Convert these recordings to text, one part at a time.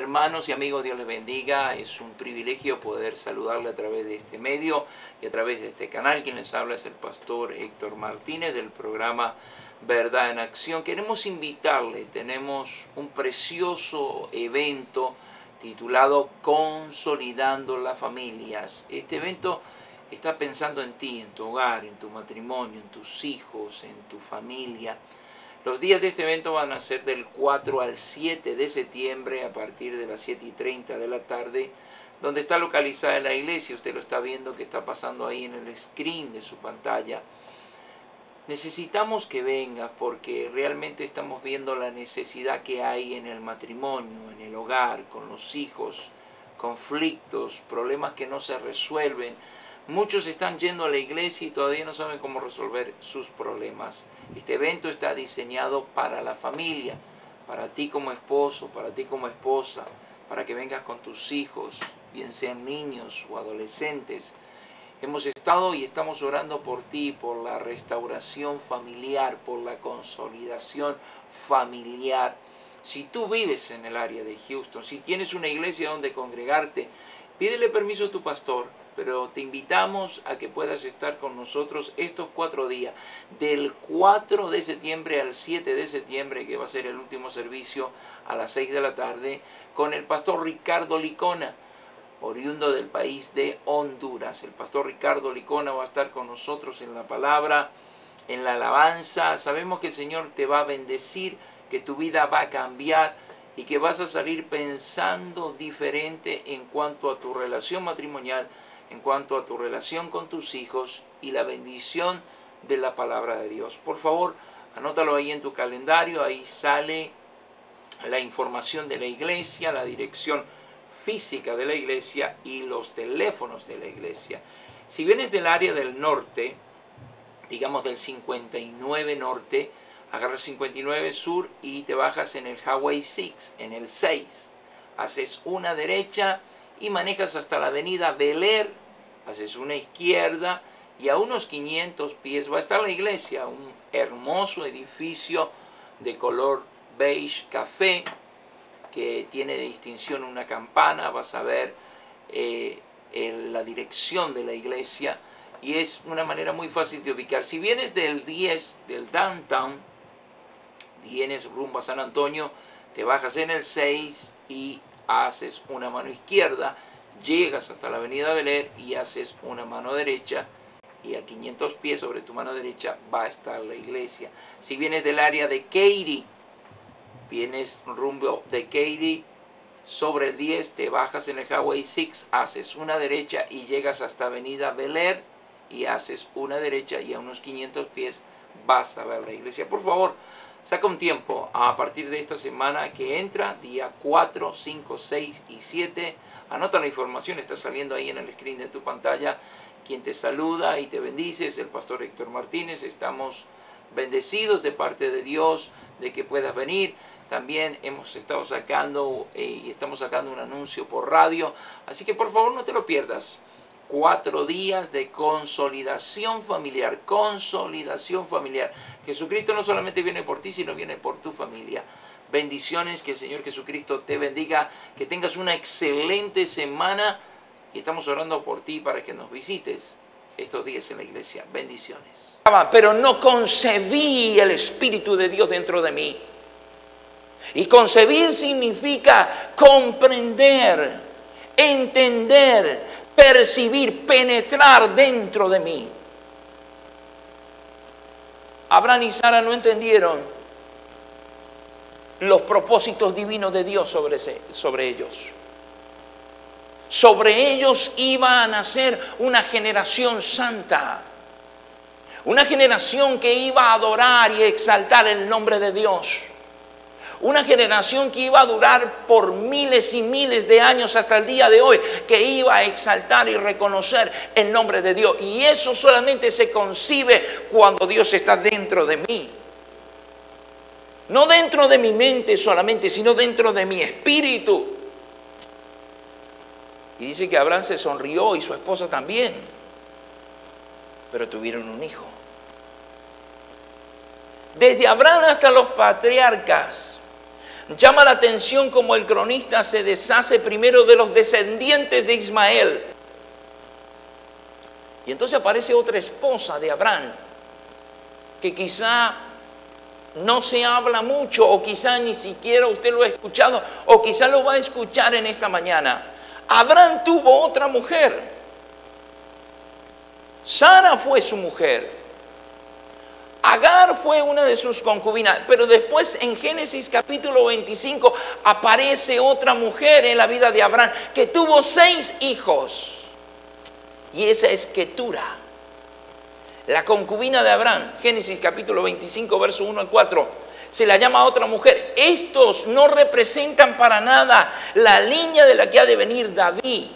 Hermanos y amigos, Dios les bendiga. Es un privilegio poder saludarle a través de este medio y a través de este canal. Quien les habla es el pastor Héctor Martínez del programa Verdad en Acción. Queremos invitarle, tenemos un precioso evento titulado Consolidando las Familias. Este evento está pensando en ti, en tu hogar, en tu matrimonio, en tus hijos, en tu familia. Los días de este evento van a ser del 4 al 7 de septiembre a partir de las 7:30 de la tarde, donde está localizada la iglesia. Usted lo está viendo que está pasando ahí en el screen de su pantalla. Necesitamos que vengas porque realmente estamos viendo la necesidad que hay en el matrimonio, en el hogar, con los hijos, conflictos, problemas que no se resuelven. Muchos están yendo a la iglesia y todavía no saben cómo resolver sus problemas. Este evento está diseñado para la familia, para ti como esposo, para ti como esposa, para que vengas con tus hijos, bien sean niños o adolescentes. Hemos estado y estamos orando por ti, por la restauración familiar, por la consolidación familiar. Si tú vives en el área de Houston, si tienes una iglesia donde congregarte, pídele permiso a tu pastor. Pero te invitamos a que puedas estar con nosotros estos 4 días, del 4 de septiembre al 7 de septiembre, que va a ser el último servicio a las 6 de la tarde, con el pastor Ricardo Licona, oriundo del país de Honduras. El pastor Ricardo Licona va a estar con nosotros en la palabra, en la alabanza. Sabemos que el Señor te va a bendecir, que tu vida va a cambiar y que vas a salir pensando diferente en cuanto a tu relación matrimonial, en cuanto a tu relación con tus hijos y la bendición de la palabra de Dios. Por favor, anótalo ahí en tu calendario. Ahí sale la información de la iglesia, la dirección física de la iglesia y los teléfonos de la iglesia. Si vienes del área del norte, digamos del 59 norte, agarras 59 sur y te bajas en el Highway 6, en el 6. Haces una derecha y manejas hasta la avenida Bel Air, haces una izquierda y a unos 500 pies va a estar la iglesia, un hermoso edificio de color beige café que tiene de distinción una campana. Vas a ver la dirección de la iglesia y es una manera muy fácil de ubicar. Si vienes del 10 del downtown, vienes rumbo a San Antonio, te bajas en el 6 y haces una mano izquierda, llegas hasta la avenida Bel Air y haces una mano derecha y a 500 pies sobre tu mano derecha va a estar la iglesia. Si vienes del área de Katy, vienes rumbo de Katy sobre el 10, te bajas en el Highway 6, haces una derecha y llegas hasta avenida Bel Air y haces una derecha y a unos 500 pies vas a ver la iglesia. Por favor, saca un tiempo a partir de esta semana que entra, día 4, 5, 6 y 7. Anota la información, está saliendo ahí en el screen de tu pantalla. Quien te saluda y te bendice es el pastor Héctor Martínez. Estamos bendecidos de parte de Dios de que puedas venir. También hemos estado sacando y estamos sacando un anuncio por radio. Así que por favor no te lo pierdas. 4 días de consolidación familiar, consolidación familiar. Jesucristo no solamente viene por ti, sino viene por tu familia. Bendiciones, que el Señor Jesucristo te bendiga, que tengas una excelente semana y estamos orando por ti para que nos visites estos días en la iglesia. Bendiciones. Pero no concebí el Espíritu de Dios dentro de mí. Y concebir significa comprender, entender, percibir, penetrar dentro de mí. Abraham y Sara no entendieron los propósitos divinos de Dios sobre ellos. Sobre ellos iba a nacer una generación santa. Una generación que iba a adorar y exaltar el nombre de Dios. Una generación que iba a durar por miles y miles de años hasta el día de hoy, que iba a exaltar y reconocer el nombre de Dios. Y eso solamente se concibe cuando Dios está dentro de mí. No dentro de mi mente solamente, sino dentro de mi espíritu. Y dice que Abraham se sonrió y su esposa también. Pero tuvieron un hijo. Desde Abraham hasta los patriarcas, Llama la atención como el cronista se deshace primero de los descendientes de Ismael. Y entonces aparece otra esposa de Abraham, que quizá no se habla mucho, o quizá ni siquiera usted lo ha escuchado, o quizá lo va a escuchar en esta mañana. Abraham tuvo otra mujer. Sara fue su mujer. Agar fue una de sus concubinas, pero después en Génesis capítulo 25 aparece otra mujer en la vida de Abraham que tuvo 6 hijos. Y esa es Ketura, la concubina de Abraham. Génesis capítulo 25, verso 1 al 4. Se la llama otra mujer. Estos no representan para nada la línea de la que ha de venir David,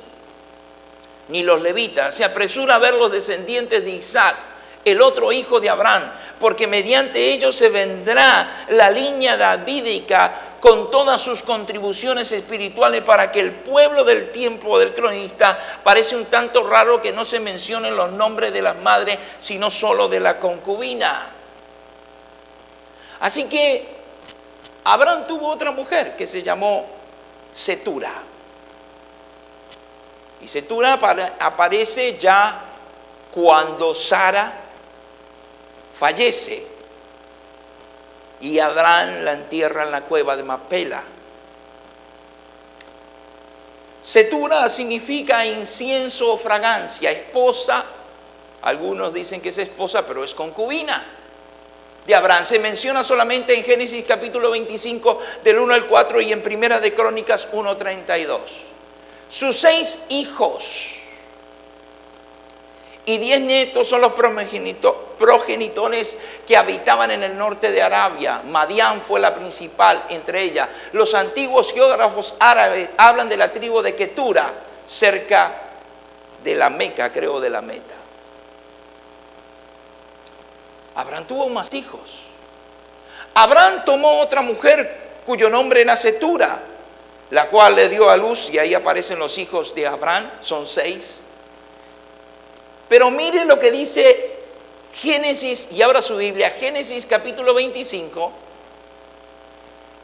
ni los levitas. Se apresura a ver los descendientes de Isaac, el otro hijo de Abraham, porque mediante ellos se vendrá la línea davídica con todas sus contribuciones espirituales, para que el pueblo del tiempo del cronista parece un tanto raro que no se mencionen los nombres de las madres, sino solo de la concubina. Así que Abraham tuvo otra mujer que se llamó Cetura. Y Cetura aparece ya cuando Sara fallece y Abraham la entierra en la cueva de Macpela. Cetura significa incienso o fragancia, esposa. Algunos dicen que es esposa, pero es concubina de Abraham. Se menciona solamente en Génesis capítulo 25 del 1 al 4 y en Primera de Crónicas 1:32. Sus 6 hijos y 10 nietos son los progenitores que habitaban en el norte de Arabia. Madián fue la principal entre ellas. Los antiguos geógrafos árabes hablan de la tribu de Ketura, cerca de la Meca, creo, de la Meta. Abraham tuvo más hijos. Abraham tomó otra mujer cuyo nombre era Cetura, la cual le dio a luz, y ahí aparecen los hijos de Abraham, son 6. Pero miren lo que dice Génesis, y abra su Biblia, Génesis capítulo 25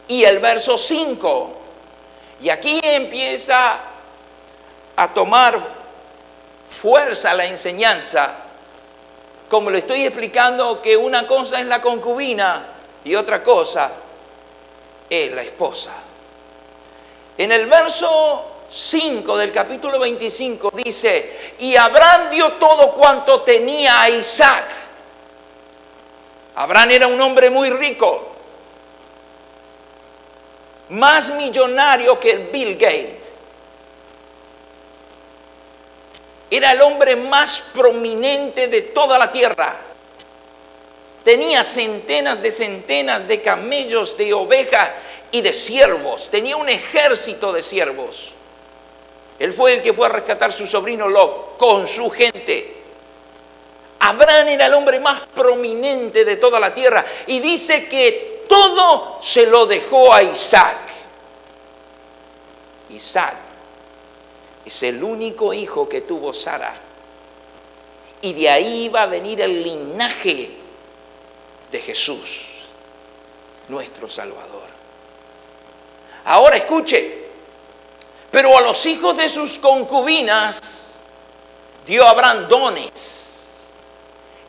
y el verso 5. Y aquí empieza a tomar fuerza la enseñanza, como le estoy explicando, que una cosa es la concubina y otra cosa es la esposa. En el verso 5 del capítulo 25 dice: y Abraham dio todo cuanto tenía a Isaac. Abraham era un hombre muy rico, más millonario que el Bill Gates. Era el hombre más prominente de toda la tierra. Tenía centenas de camellos, de ovejas y de siervos. Tenía un ejército de siervos. Él fue el que fue a rescatar a su sobrino Lot con su gente. Abraham era el hombre más prominente de toda la tierra. Y dice que todo se lo dejó a Isaac. Isaac es el único hijo que tuvo Sara. Y de ahí iba a venir el linaje de Jesús, nuestro Salvador. Ahora escuche. Pero a los hijos de sus concubinas dio Abraham dones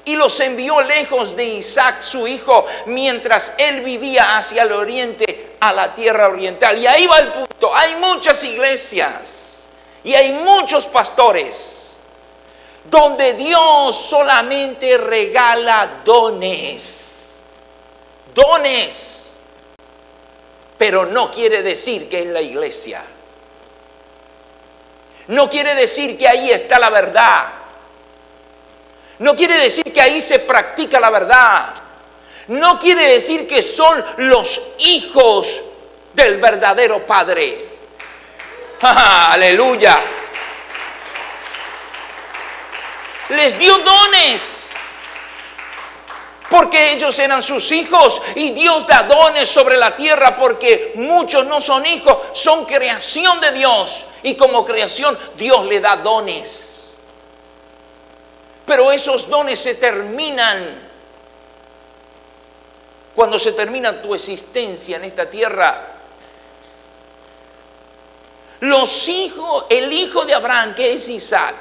y los envió lejos de Isaac su hijo, mientras él vivía hacia el oriente, a la tierra oriental. Y ahí va el punto. Hay muchas iglesias y hay muchos pastores donde Dios solamente regala dones. Dones. Pero no quiere decir que es la iglesia. No quiere decir que ahí está la verdad. No quiere decir que ahí se practica la verdad. No quiere decir que son los hijos del verdadero Padre. Aleluya. Les dio dones porque ellos eran sus hijos, y Dios da dones sobre la tierra porque muchos no son hijos, son creación de Dios, y como creación Dios le da dones. Pero esos dones se terminan cuando se termina tu existencia en esta tierra. el hijo de Abraham, que es Isaac,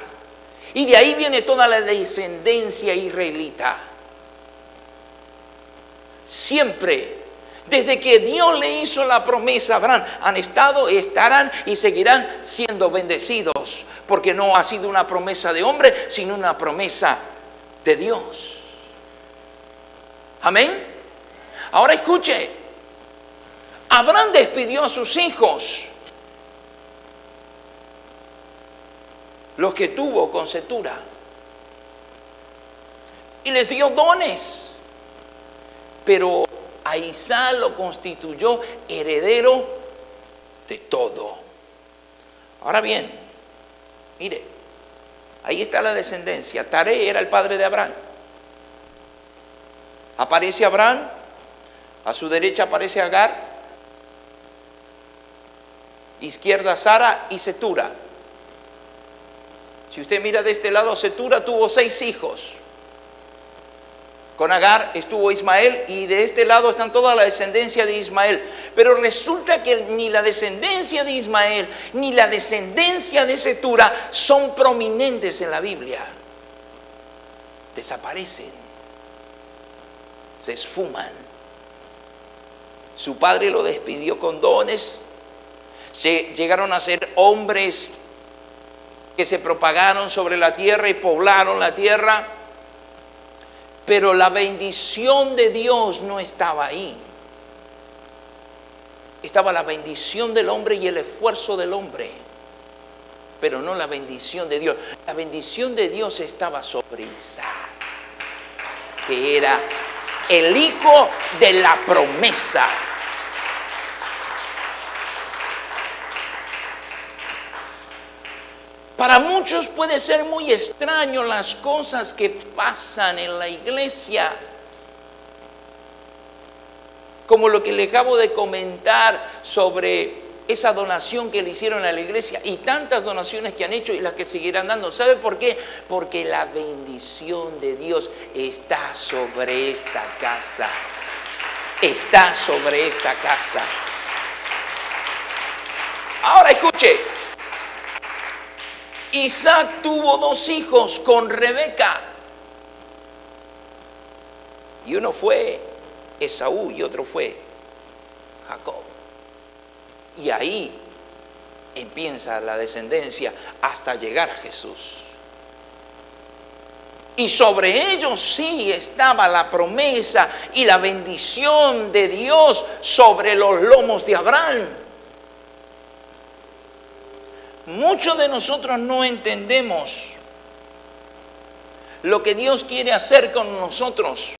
y de ahí viene toda la descendencia israelita. Siempre, desde que Dios le hizo la promesa a Abraham, han estado, estarán y seguirán siendo bendecidos, porque no ha sido una promesa de hombre, sino una promesa de Dios. Amén. Ahora escuche, Abraham despidió a sus hijos, los que tuvo con Cetura, y les dio dones, pero a Isaac lo constituyó heredero de todo. Ahora bien, mire, ahí está la descendencia. Taré era el padre de Abraham. Aparece Abraham, a su derecha aparece Agar, izquierda Sara y Cetura. Si usted mira de este lado, Cetura tuvo 6 hijos. Con Agar estuvo Ismael y de este lado están toda la descendencia de Ismael. Pero resulta que ni la descendencia de Ismael ni la descendencia de Cetura son prominentes en la Biblia. Desaparecen, se esfuman. Su padre lo despidió con dones. Llegaron a ser hombres que se propagaron sobre la tierra y poblaron la tierra. Pero la bendición de Dios no estaba ahí. Estaba la bendición del hombre y el esfuerzo del hombre, pero no la bendición de Dios. La bendición de Dios estaba sobre Isaac, que era el hijo de la promesa. Para muchos puede ser muy extraño las cosas que pasan en la iglesia, como lo que le acabo de comentar sobre esa donación que le hicieron a la iglesia y tantas donaciones que han hecho y las que seguirán dando. ¿Sabe por qué? Porque la bendición de Dios está sobre esta casa. Está sobre esta casa. Ahora escuche. Isaac tuvo 2 hijos con Rebeca. Y uno fue Esaú y otro fue Jacob. Y ahí empieza la descendencia hasta llegar a Jesús. Y sobre ellos sí estaba la promesa y la bendición de Dios sobre los lomos de Abraham. Muchos de nosotros no entendemos lo que Dios quiere hacer con nosotros.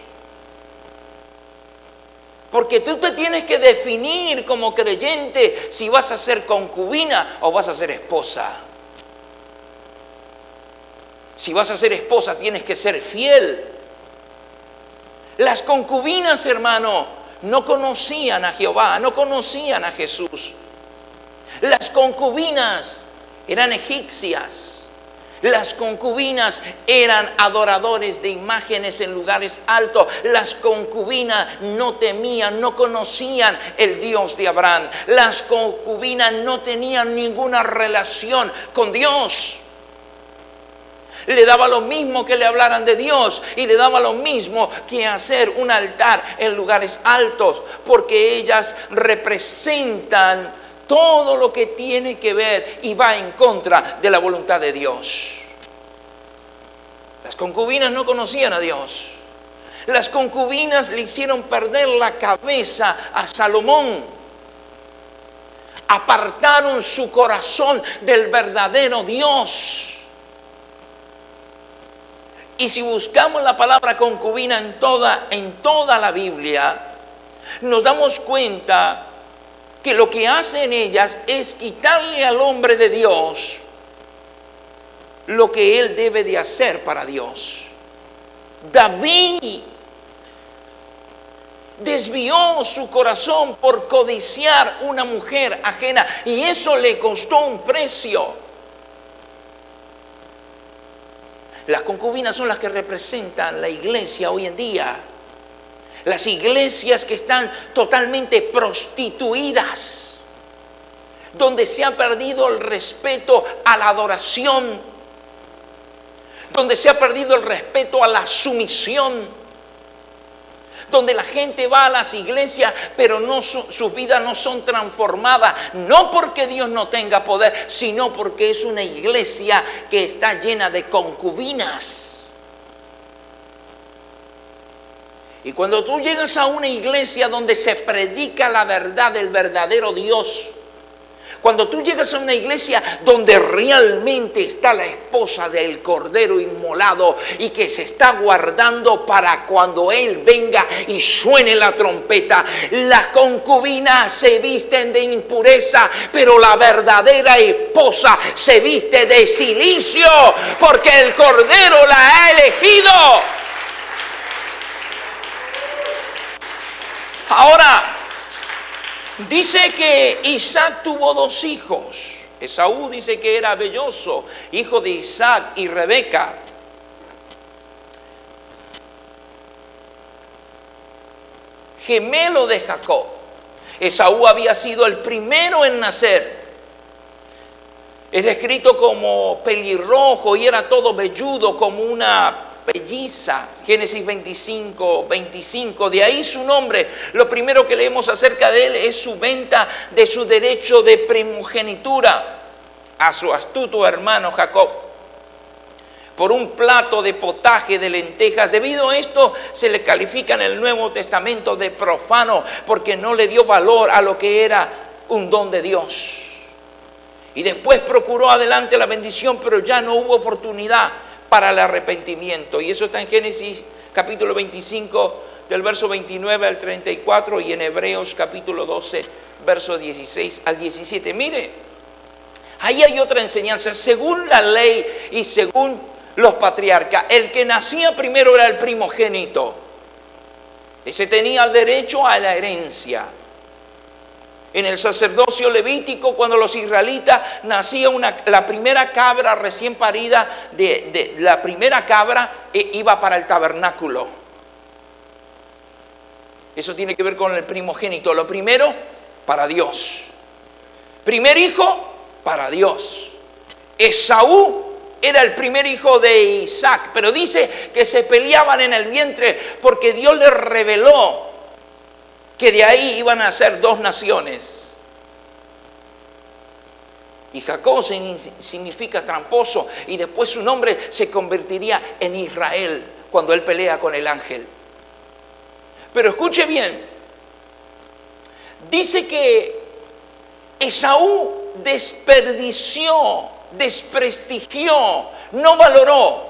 Porque tú te tienes que definir como creyente si vas a ser concubina o vas a ser esposa. Si vas a ser esposa tienes que ser fiel. Las concubinas, hermano, no conocían a Jehová, no conocían a Jesús. Las concubinas eran egipcias. Las concubinas eran adoradores de imágenes en lugares altos. Las concubinas no temían, no conocían el Dios de Abraham. Las concubinas no tenían ninguna relación con Dios. Le daba lo mismo que le hablaran de Dios y le daba lo mismo que hacer un altar en lugares altos, porque ellas representan todo lo que tiene que ver y va en contra de la voluntad de Dios. Las concubinas no conocían a Dios. Las concubinas le hicieron perder la cabeza a Salomón. Apartaron su corazón del verdadero Dios. Y si buscamos la palabra concubina en toda la Biblia, nos damos cuenta que lo que hacen ellas es quitarle al hombre de Dios lo que él debe de hacer para Dios. David desvió su corazón por codiciar una mujer ajena y eso le costó un precio. Las concubinas son las que representan la iglesia hoy en día. Las iglesias que están totalmente prostituidas, donde se ha perdido el respeto a la adoración, donde se ha perdido el respeto a la sumisión, donde la gente va a las iglesias, pero sus vidas no son transformadas, no porque Dios no tenga poder, sino porque es una iglesia que está llena de concubinas. Y cuando tú llegas a una iglesia donde se predica la verdad del verdadero Dios, cuando tú llegas a una iglesia donde realmente está la esposa del Cordero inmolado y que se está guardando para cuando Él venga y suene la trompeta, las concubinas se visten de impureza, pero la verdadera esposa se viste de cilicio, porque el Cordero la ha elegido. Ahora, dice que Isaac tuvo 2 hijos. Esaú dice que era velloso, hijo de Isaac y Rebeca. Gemelo de Jacob. Esaú había sido el primero en nacer. Es descrito como pelirrojo y era todo velludo como una pelliza. Génesis 25. De ahí su nombre. Lo primero que leemos acerca de él es su venta de su derecho de primogenitura a su astuto hermano Jacob por un plato de potaje de lentejas. Debido a esto se le califica en el Nuevo Testamento de profano, porque no le dio valor a lo que era un don de Dios. Y después procuró adelante la bendición, pero ya no hubo oportunidad para el arrepentimiento. Y eso está en Génesis capítulo 25 del verso 29 al 34 y en Hebreos capítulo 12 verso 16 al 17. Mire, ahí hay otra enseñanza. Según la ley y según los patriarcas, el que nacía primero era el primogénito. Ese tenía derecho a la herencia. En el sacerdocio levítico, cuando los israelitas nacía la primera cabra recién parida, la primera cabra iba para el tabernáculo. Eso tiene que ver con el primogénito. Lo primero, para Dios. Primer hijo, para Dios. Esaú era el primer hijo de Isaac, pero dice que se peleaban en el vientre porque Dios le reveló que de ahí iban a ser 2 naciones. Y Jacob significa tramposo, y después su nombre se convertiría en Israel cuando él pelea con el ángel. Pero escuche bien, dice que Esaú desprestigió, no valoró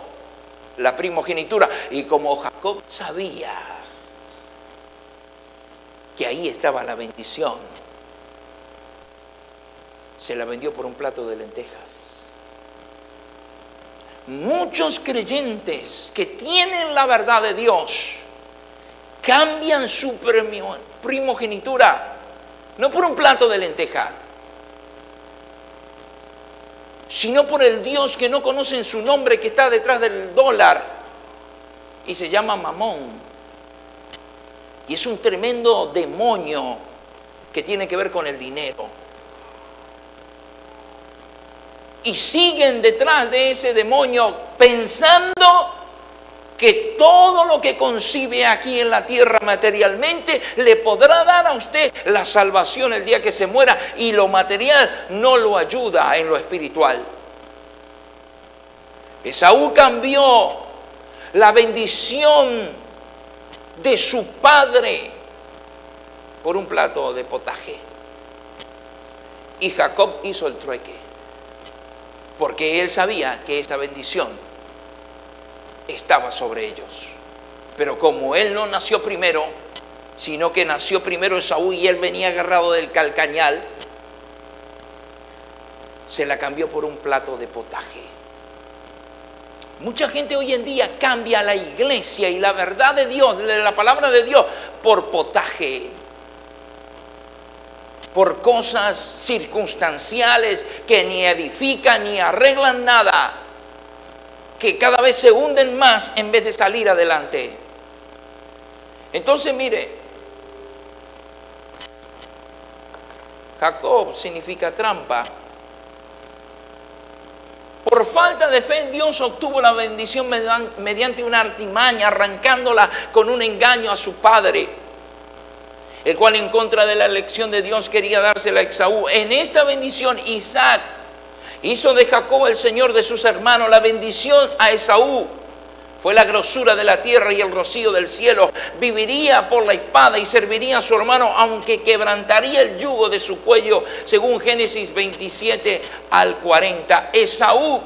la primogenitura, y como Jacob sabía que ahí estaba la bendición, se la vendió por un plato de lentejas. Muchos creyentes que tienen la verdad de Dios cambian su primogenitura, no por un plato de lenteja, sino por el Dios que no conocen su nombre, que está detrás del dólar y se llama Mamón. Y es un tremendo demonio que tiene que ver con el dinero. Y siguen detrás de ese demonio pensando que todo lo que concibe aquí en la tierra materialmente le podrá dar a usted la salvación el día que se muera, y lo material no lo ayuda en lo espiritual. Esaú cambió la bendición de su padre por un plato de potaje. Y Jacob hizo el trueque, porque él sabía que esta bendición estaba sobre ellos. Pero como él no nació primero, sino que nació primero Esaú y él venía agarrado del calcañal, se la cambió por un plato de potaje. Mucha gente hoy en día cambia la iglesia y la verdad de Dios, la palabra de Dios, por potaje, por cosas circunstanciales que ni edifican ni arreglan nada, que cada vez se hunden más en vez de salir adelante. Entonces, mire, Jacob significa trampa. Por falta de fe, Dios obtuvo la bendición mediante una artimaña, arrancándola con un engaño a su padre, el cual en contra de la elección de Dios quería dársela a Esaú. En esta bendición, Isaac hizo de Jacob el señor de sus hermanos. La bendición a Esaú fue la grosura de la tierra y el rocío del cielo. Viviría por la espada y serviría a su hermano, aunque quebrantaría el yugo de su cuello, según Génesis 27 al 40. Esaú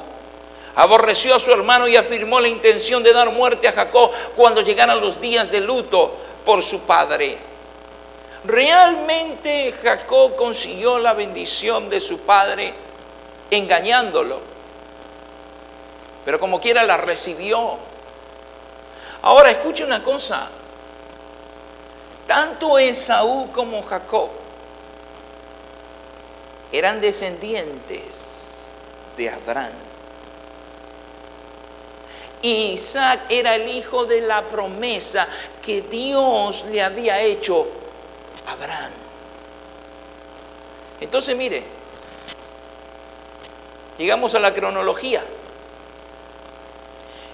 aborreció a su hermano y afirmó la intención de dar muerte a Jacob cuando llegaran los días de luto por su padre. Realmente Jacob consiguió la bendición de su padre engañándolo, pero como quiera la recibió. Ahora escuche una cosa, tanto Esaú como Jacob eran descendientes de Abraham. Isaac era el hijo de la promesa que Dios le había hecho a Abraham. Entonces mire, llegamos a la cronología.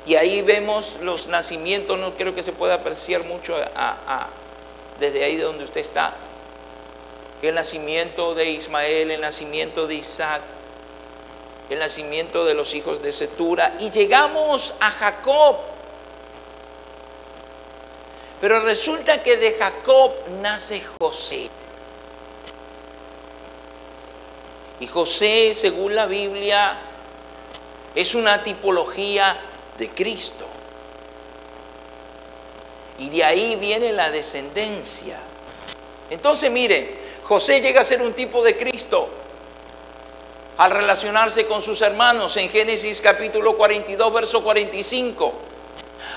Y ahí vemos los nacimientos. No creo que se pueda apreciar mucho desde ahí donde usted está. El nacimiento de Ismael, el nacimiento de Isaac, el nacimiento de los hijos de Cetura. Y llegamos a Jacob. Pero resulta que de Jacob nace José. Y José, según la Biblia, es una tipología de Cristo. Y de ahí viene la descendencia. Entonces miren, José llega a ser un tipo de Cristo al relacionarse con sus hermanos en Génesis capítulo 42, verso 45.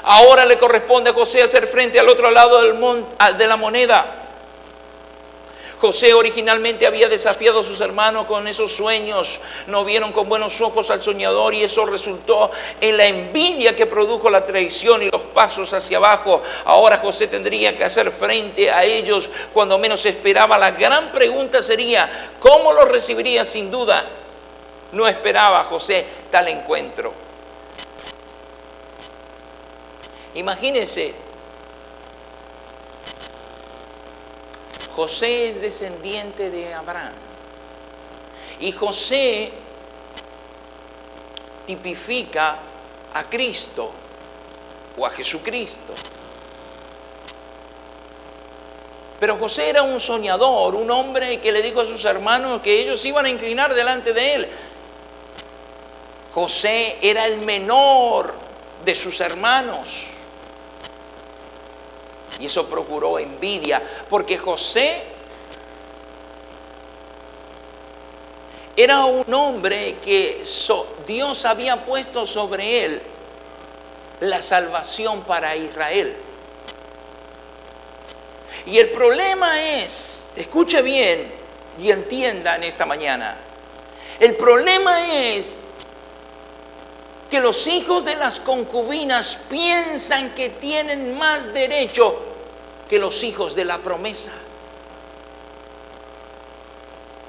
Ahora le corresponde a José hacer frente al otro lado de la moneda. José originalmente había desafiado a sus hermanos con esos sueños. No vieron con buenos ojos al soñador y eso resultó en la envidia que produjo la traición y los pasos hacia abajo. Ahora José tendría que hacer frente a ellos cuando menos esperaba. La gran pregunta sería, ¿cómo los recibiría? Sin duda, no esperaba José tal encuentro. Imagínense, José es descendiente de Abraham y José tipifica a Cristo o a Jesucristo. Pero José era un soñador, un hombre que le dijo a sus hermanos que ellos iban a inclinar delante de él. José era el menor de sus hermanos. Y eso procuró envidia, porque José era un hombre que Dios había puesto sobre él la salvación para Israel. Y el problema es, escuche bien y entienda en esta mañana, el problema es que los hijos de las concubinas piensan que tienen más derecho que los hijos de la promesa.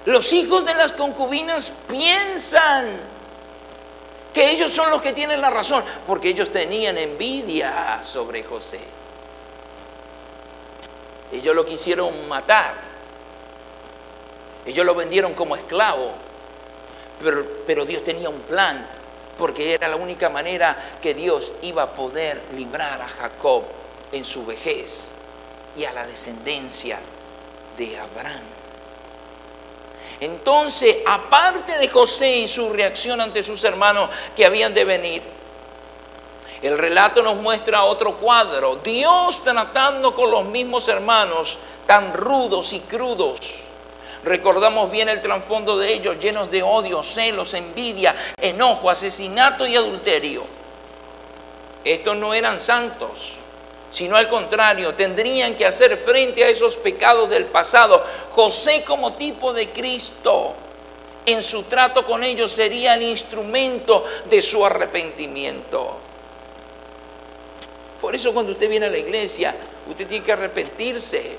Los hijos de las concubinas piensan que ellos son los que tienen la razón, porque ellos tenían envidia sobre José. Ellos lo quisieron matar. Ellos lo vendieron como esclavo. Pero Dios tenía un plan, porque era la única manera que Dios iba a poder librar a Jacob en su vejez y a la descendencia de Abraham. Entonces, aparte de José y su reacción ante sus hermanos que habían de venir, el relato nos muestra otro cuadro. Dios tratando con los mismos hermanos tan rudos y crudos. Recordamos bien el trasfondo de ellos, llenos de odio, celos, envidia, enojo, asesinato y adulterio. Estos no eran santos, sino al contrario, tendrían que hacer frente a esos pecados del pasado. José, como tipo de Cristo, en su trato con ellos sería el instrumento de su arrepentimiento. Por eso cuando usted viene a la iglesia, usted tiene que arrepentirse.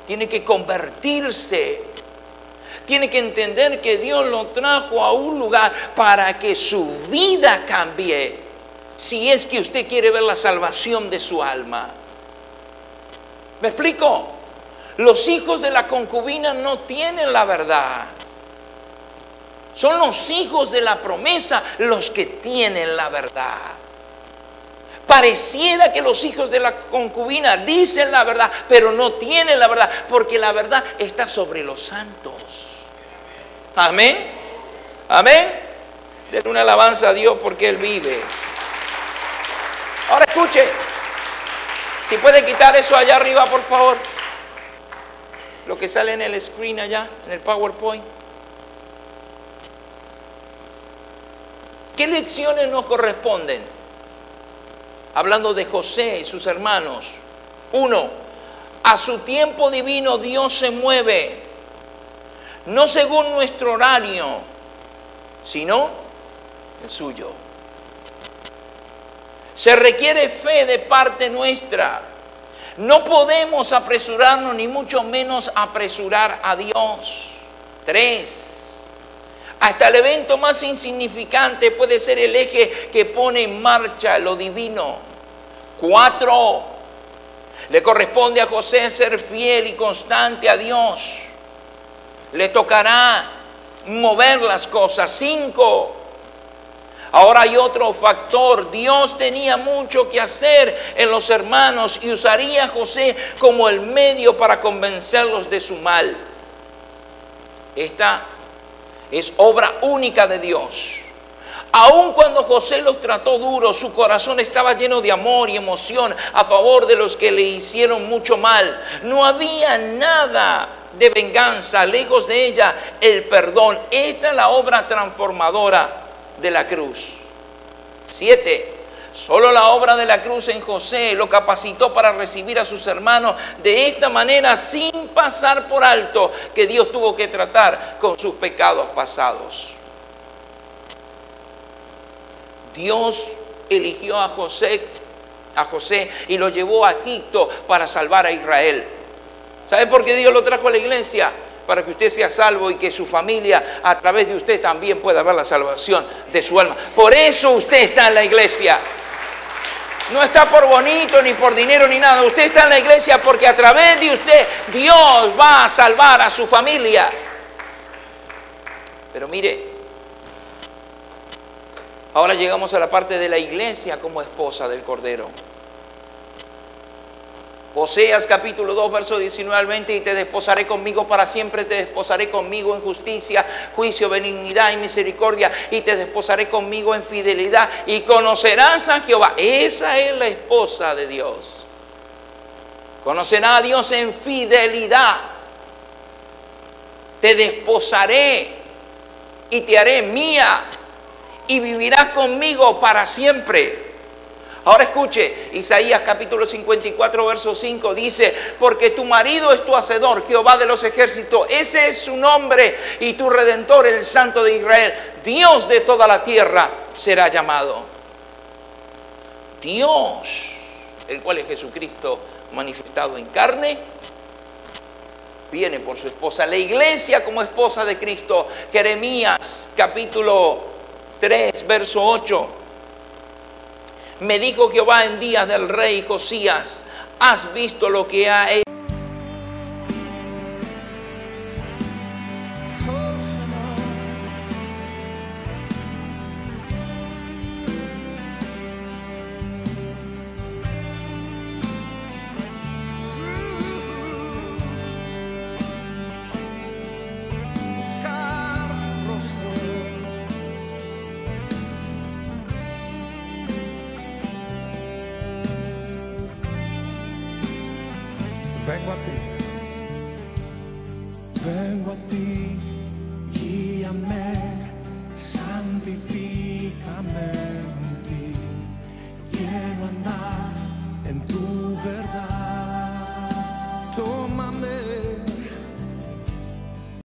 tiene que convertirse, tiene que entender que Dios lo trajo a un lugar para que su vida cambie, si es que usted quiere ver la salvación de su alma. ¿Me explico? Los hijos de la concubina no tienen la verdad. Son los hijos de la promesa los que tienen la verdad. Pareciera que los hijos de la concubina dicen la verdad, pero no tienen la verdad, porque la verdad está sobre los santos. Amén. Amén. Denle una alabanza a Dios porque Él vive. Ahora escuche. Si puede quitar eso allá arriba, por favor. Lo que sale en el screen allá, en el PowerPoint. ¿Qué lecciones nos corresponden? Hablando de José y sus hermanos. 1. A su tiempo divino Dios se mueve. No según nuestro horario, sino el suyo. Se requiere fe de parte nuestra. No podemos apresurarnos, ni mucho menos apresurar a Dios. 3. Hasta el evento más insignificante puede ser el eje que pone en marcha lo divino. 4. Le corresponde a José ser fiel y constante a Dios. Le tocará mover las cosas. 5. Ahora hay otro factor. Dios tenía mucho que hacer en los hermanos y usaría a José como el medio para convencerlos de su mal. Esta es obra única de Dios. Aun cuando José los trató duro, su corazón estaba lleno de amor y emoción a favor de los que le hicieron mucho mal. No había nada de venganza, lejos de ella el perdón. Esta es la obra transformadora de la cruz. 7. Solo la obra de la cruz en José lo capacitó para recibir a sus hermanos de esta manera, sin pasar por alto que Dios tuvo que tratar con sus pecados pasados. Dios eligió a José y lo llevó a Egipto para salvar a Israel. ¿Sabe por qué Dios lo trajo a la iglesia? Para que usted sea salvo y que su familia a través de usted también pueda ver la salvación de su alma. Por eso usted está en la iglesia. No está por bonito, ni por dinero, ni nada. Usted está en la iglesia porque a través de usted Dios va a salvar a su familia. Pero mire, ahora llegamos a la parte de la iglesia como esposa del Cordero. Oseas capítulo 2, verso 19 al 20, y te desposaré conmigo para siempre, te desposaré conmigo en justicia, juicio, benignidad y misericordia, y te desposaré conmigo en fidelidad, y conocerás a Jehová. Esa es la esposa de Dios. Conocerá a Dios en fidelidad. Te desposaré y te haré mía, y vivirás conmigo para siempre. Ahora escuche, Isaías capítulo 54, verso 5 dice, porque tu marido es tu hacedor, Jehová de los ejércitos, ese es su nombre, y tu redentor, el Santo de Israel, Dios de toda la tierra será llamado. Dios, el cual es Jesucristo manifestado en carne, viene por su esposa. La iglesia como esposa de Cristo. Jeremías capítulo 3, verso 8. Me dijo Jehová en días del rey Josías, ¿has visto lo que ha hecho? Vengo a ti,